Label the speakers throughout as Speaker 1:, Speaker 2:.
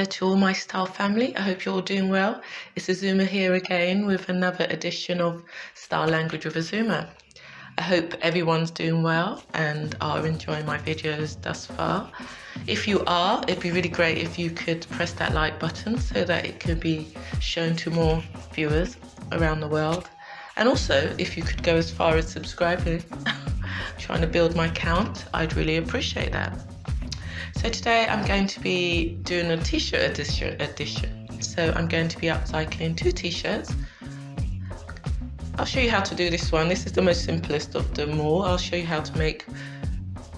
Speaker 1: Hello to all my style family. I hope you're all doing well. It's Azuma here again with another edition of Style Language with Azuma. I hope everyone's doing well and are enjoying my videos thus far. If you are, it'd be really great if you could press that like button so that it could be shown to more viewers around the world. And also, if you could go as far as subscribing, trying to build my count, I'd really appreciate that. So today I'm going to be doing a t-shirt edition. So I'm going to be upcycling 2 t-shirts. I'll show you how to do this one. This is the most simplest of them all. I'll show you how to make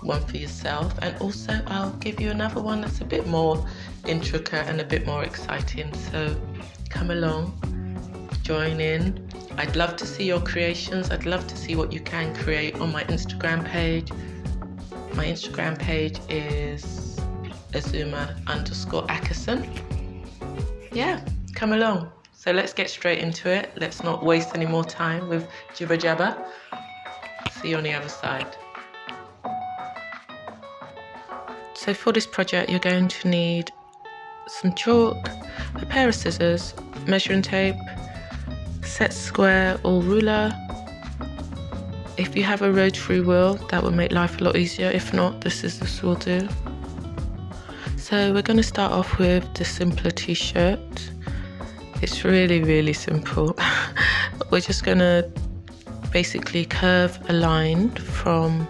Speaker 1: one for yourself, and also I'll give you another one that's a bit more intricate and a bit more exciting. So come along, join in. I'd love to see your creations. I'd love to see what you can create on my Instagram page. My Instagram page is Azuma_Ackerson. Yeah, come along. So let's get straight into it. Let's not waste any more time with jibber jabber. See you on the other side. So for this project, you're going to need some chalk, a pair of scissors, measuring tape, set square or ruler. If you have a rotary wheel, that will make life a lot easier. If not, the scissors will do. So we're going to start off with the simpler t-shirt. It's really simple. We're just going to basically curve a line from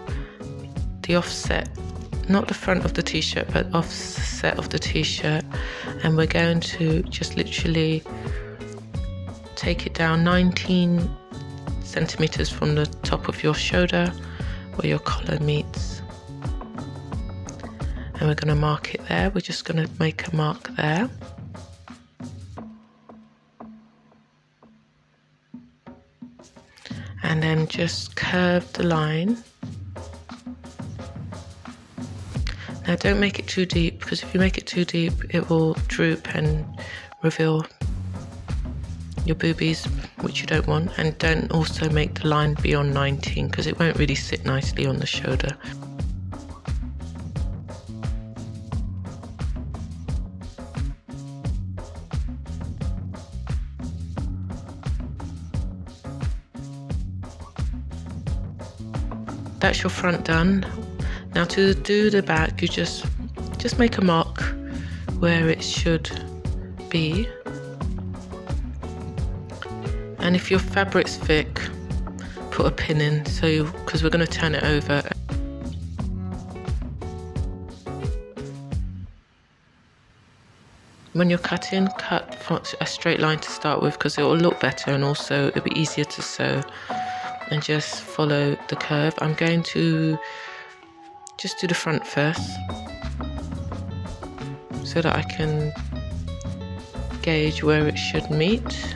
Speaker 1: the offset, not the front of the t-shirt, but offset of the t-shirt. And we're going to just literally take it down 19 centimeters from the top of your shoulder where your collar meets, and we're going to mark it there. We're just going to make a mark there, and then just curve the line. Now don't make it too deep, because if you make it too deep it will droop and reveal your boobies, which you don't want. And don't also make the line beyond 19, because it won't really sit nicely on the shoulder. That's your front done. Now to do the back, you just make a mark where it should be. And if your fabric's thick, put a pin in, so because we're going to turn it over. When you're cutting, cut a straight line to start with, because it will look better, and also it'll be easier to sew. And just follow the curve. I'm going to just do the front first, so that I can gauge where it should meet.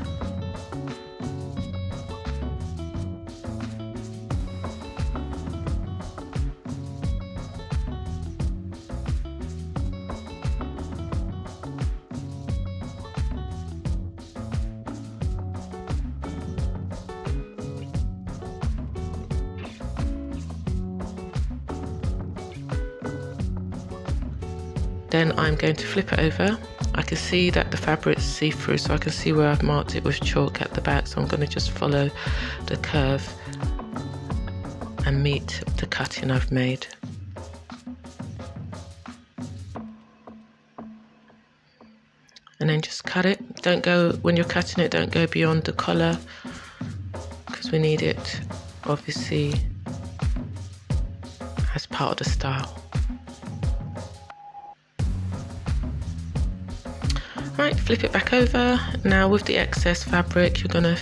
Speaker 1: Then I'm going to flip it over. I can see that the fabric's see-through, so I can see where I've marked it with chalk at the back. So I'm going to just follow the curve and meet the cutting I've made. And then just cut it. Don't go, when you're cutting it, don't go beyond the collar, because we need it obviously as part of the style. Right, flip it back over. Now with the excess fabric, you're going to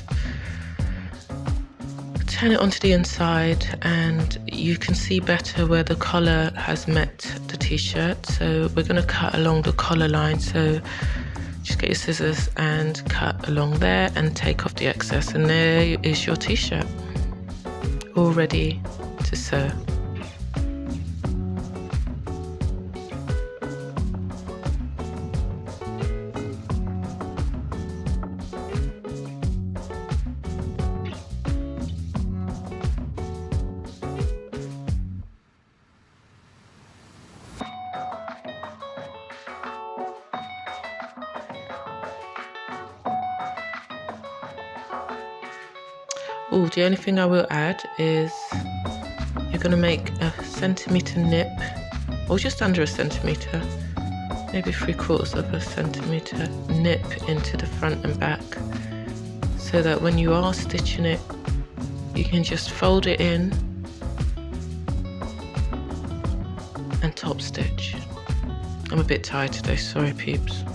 Speaker 1: turn it onto the inside, and you can see better where the collar has met the t-shirt. So we're going to cut along the collar line. So just get your scissors and cut along there and take off the excess, and there is your t-shirt all ready to sew. Oh, the only thing I will add is you're going to make a centimetre nip, or just under a centimetre, maybe 3/4 of a centimetre nip into the front and back, so that when you are stitching it, you can just fold it in and top stitch. I'm a bit tired today, sorry peeps.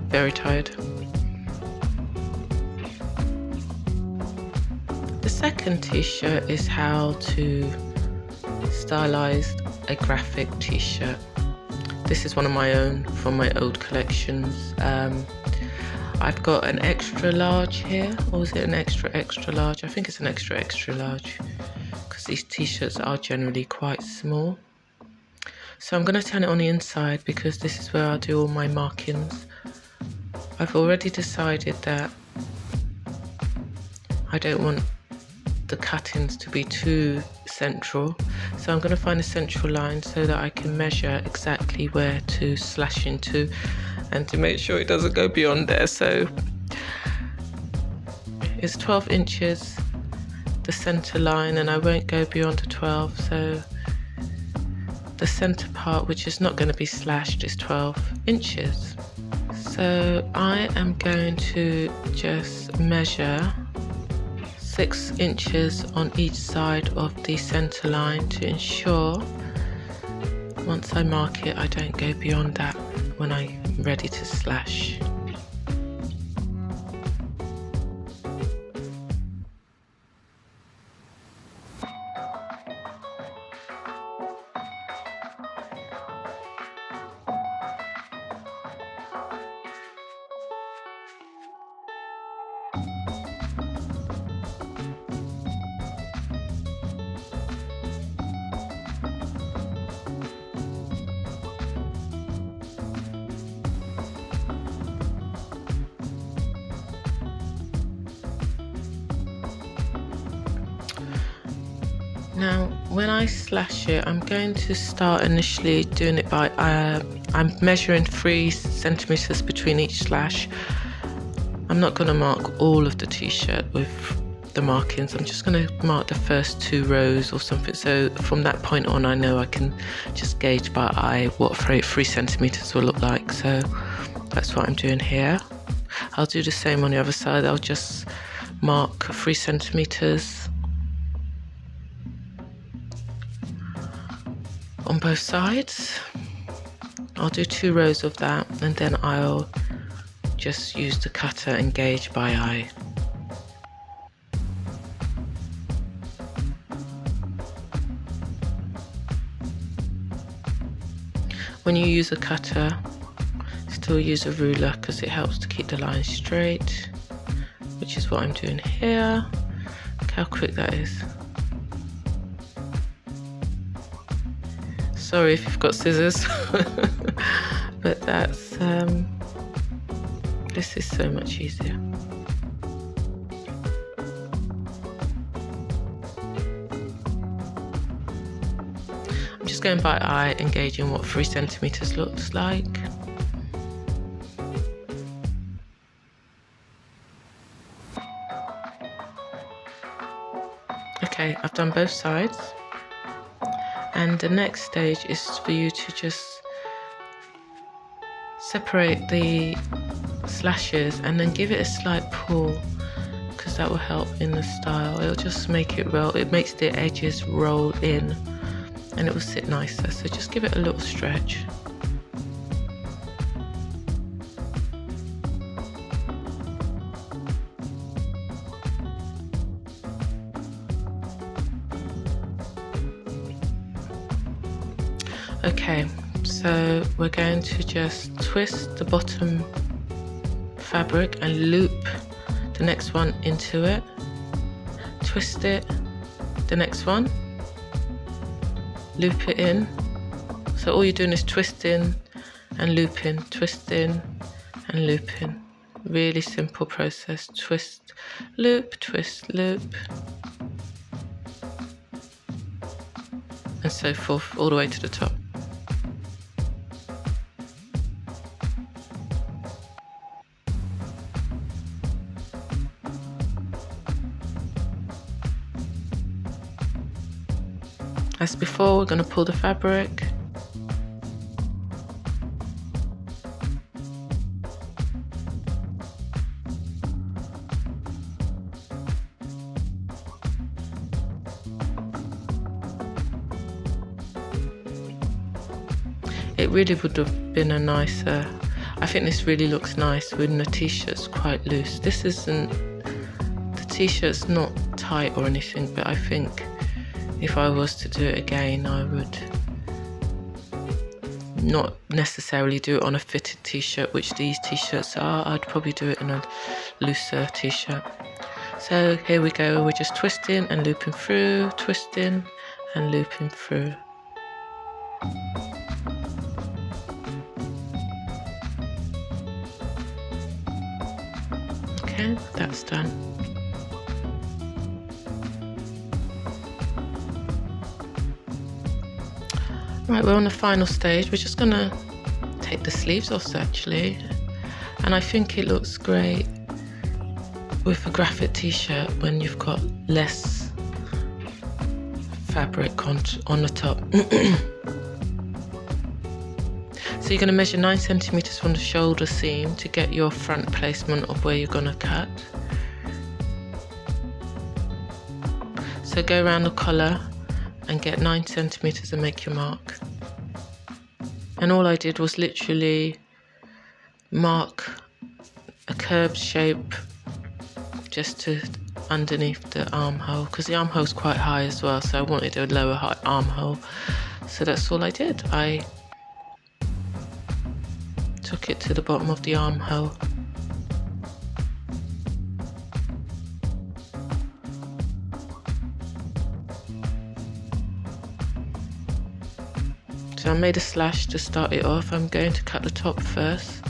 Speaker 1: Very tired. The second t-shirt is how to stylize a graphic t-shirt. This is one of my own from my old collections. I've got an extra large here, or is it an extra large? I think it's an extra large, because these t-shirts are generally quite small. So I'm going to turn it on the inside, because this is where I do all my markings. I've already decided that I don't want the cuttings to be too central, so I'm going to find a central line so that I can measure exactly where to slash into and to make sure it doesn't go beyond there. So it's 12 inches, the center line, and I won't go beyond the 12, so the center part, which is not going to be slashed, is 12 inches. So I am going to just measure 6 inches on each side of the center line to ensure once I mark it I don't go beyond that when I'm ready to slash. Now, when I slash it, I'm going to start initially doing it by, I'm measuring 3 centimeters between each slash. I'm not going to mark all of the t-shirt with the markings. I'm just going to mark the first 2 rows or something. So from that point on, I know I can just gauge by eye what 3 centimeters will look like. So that's what I'm doing here. I'll do the same on the other side. I'll just mark 3 centimeters on both sides. I'll do 2 rows of that, and then I'll just use the cutter and gauge by eye. When you use a cutter, still use a ruler because it helps to keep the line straight, which is what I'm doing here. Look how quick that is. Sorry if you've got scissors, but that's, this is so much easier. I'm just going by eye and gauging what 3 centimeters looks like. Okay, I've done both sides. And the next stage is for you to just separate the slashes and then give it a slight pull, because that will help in the style. It'll just make it roll. It makes the edges roll in and it will sit nicer. So just give it a little stretch. Okay, so we're going to just twist the bottom fabric and loop the next one into it. Twist it, the next one, loop it in. So all you're doing is twisting and looping, twisting and looping. Really simple process. Twist, loop, and so forth all the way to the top. As before, we're going to pull the fabric. It really would have been a nicer, I think this really looks nice when the t-shirt's quite loose. This isn't, the t-shirt's not tight or anything, but I think if I was to do it again, I would not necessarily do it on a fitted t-shirt, which these t-shirts are. I'd probably do it in a looser t-shirt. So here we go, we're just twisting and looping through, twisting and looping through. Okay, that's done. Right, we're on the final stage. We're just gonna take the sleeves off actually, and I think it looks great with a graphic t-shirt when you've got less fabric on the top. So you're going to measure 9 centimeters from the shoulder seam to get your front placement of where you're going to cut. So go around the collar and get 9 centimeters and make your mark. And all I did was literally mark a curved shape just to underneath the armhole, because the armhole is quite high as well, so I wanted a lower height armhole. So that's all I did. I took it to the bottom of the armhole. So I made a slash to start it off. I'm going to cut the top first,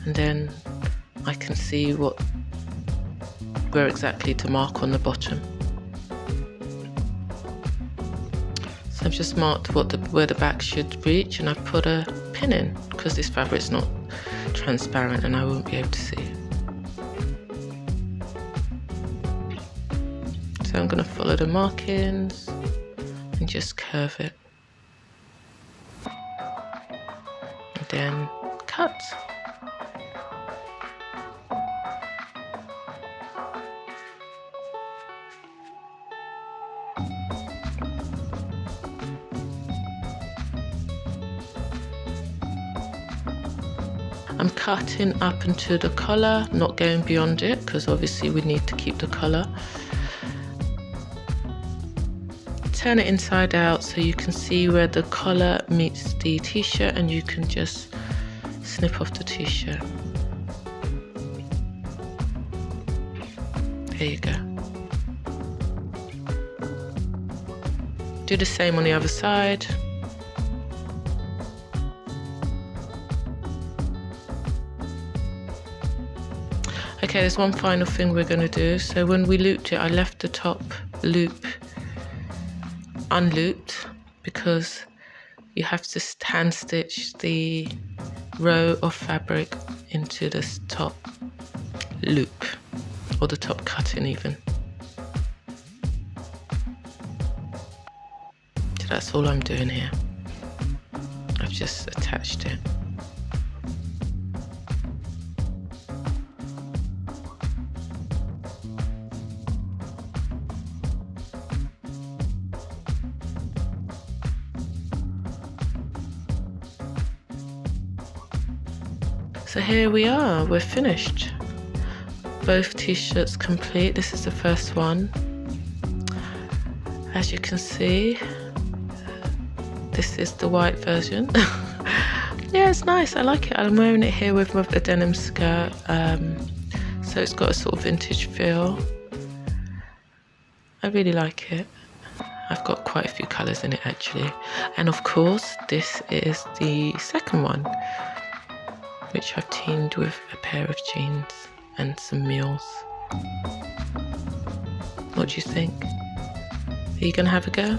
Speaker 1: and then I can see where exactly to mark on the bottom. So I've just marked where the back should reach, and I've put a pin in because this fabric's not transparent and I won't be able to see. So I'm going to follow the markings and just curve it. And then cut. I'm cutting up into the collar, not going beyond it, because obviously we need to keep the collar. Turn it inside out so you can see where the collar meets the t-shirt, and you can just snip off the t-shirt. There you go. Do the same on the other side. Okay, there's one final thing we're going to do. So when we looped it, I left the top loop unlooped because you have to hand stitch the row of fabric into this top loop, or the top cutting even. So that's all I'm doing here. I've just attached it. So here we are, we're finished. Both t-shirts complete. This is the first one. As you can see, this is the white version. Yeah, it's nice, I like it. I'm wearing it here with a denim skirt. So it's got a sort of vintage feel. I really like it. I've got quite a few colours in it actually. And of course, this is the second one, which I've teamed with a pair of jeans and some mules. What do you think? Are you gonna have a go?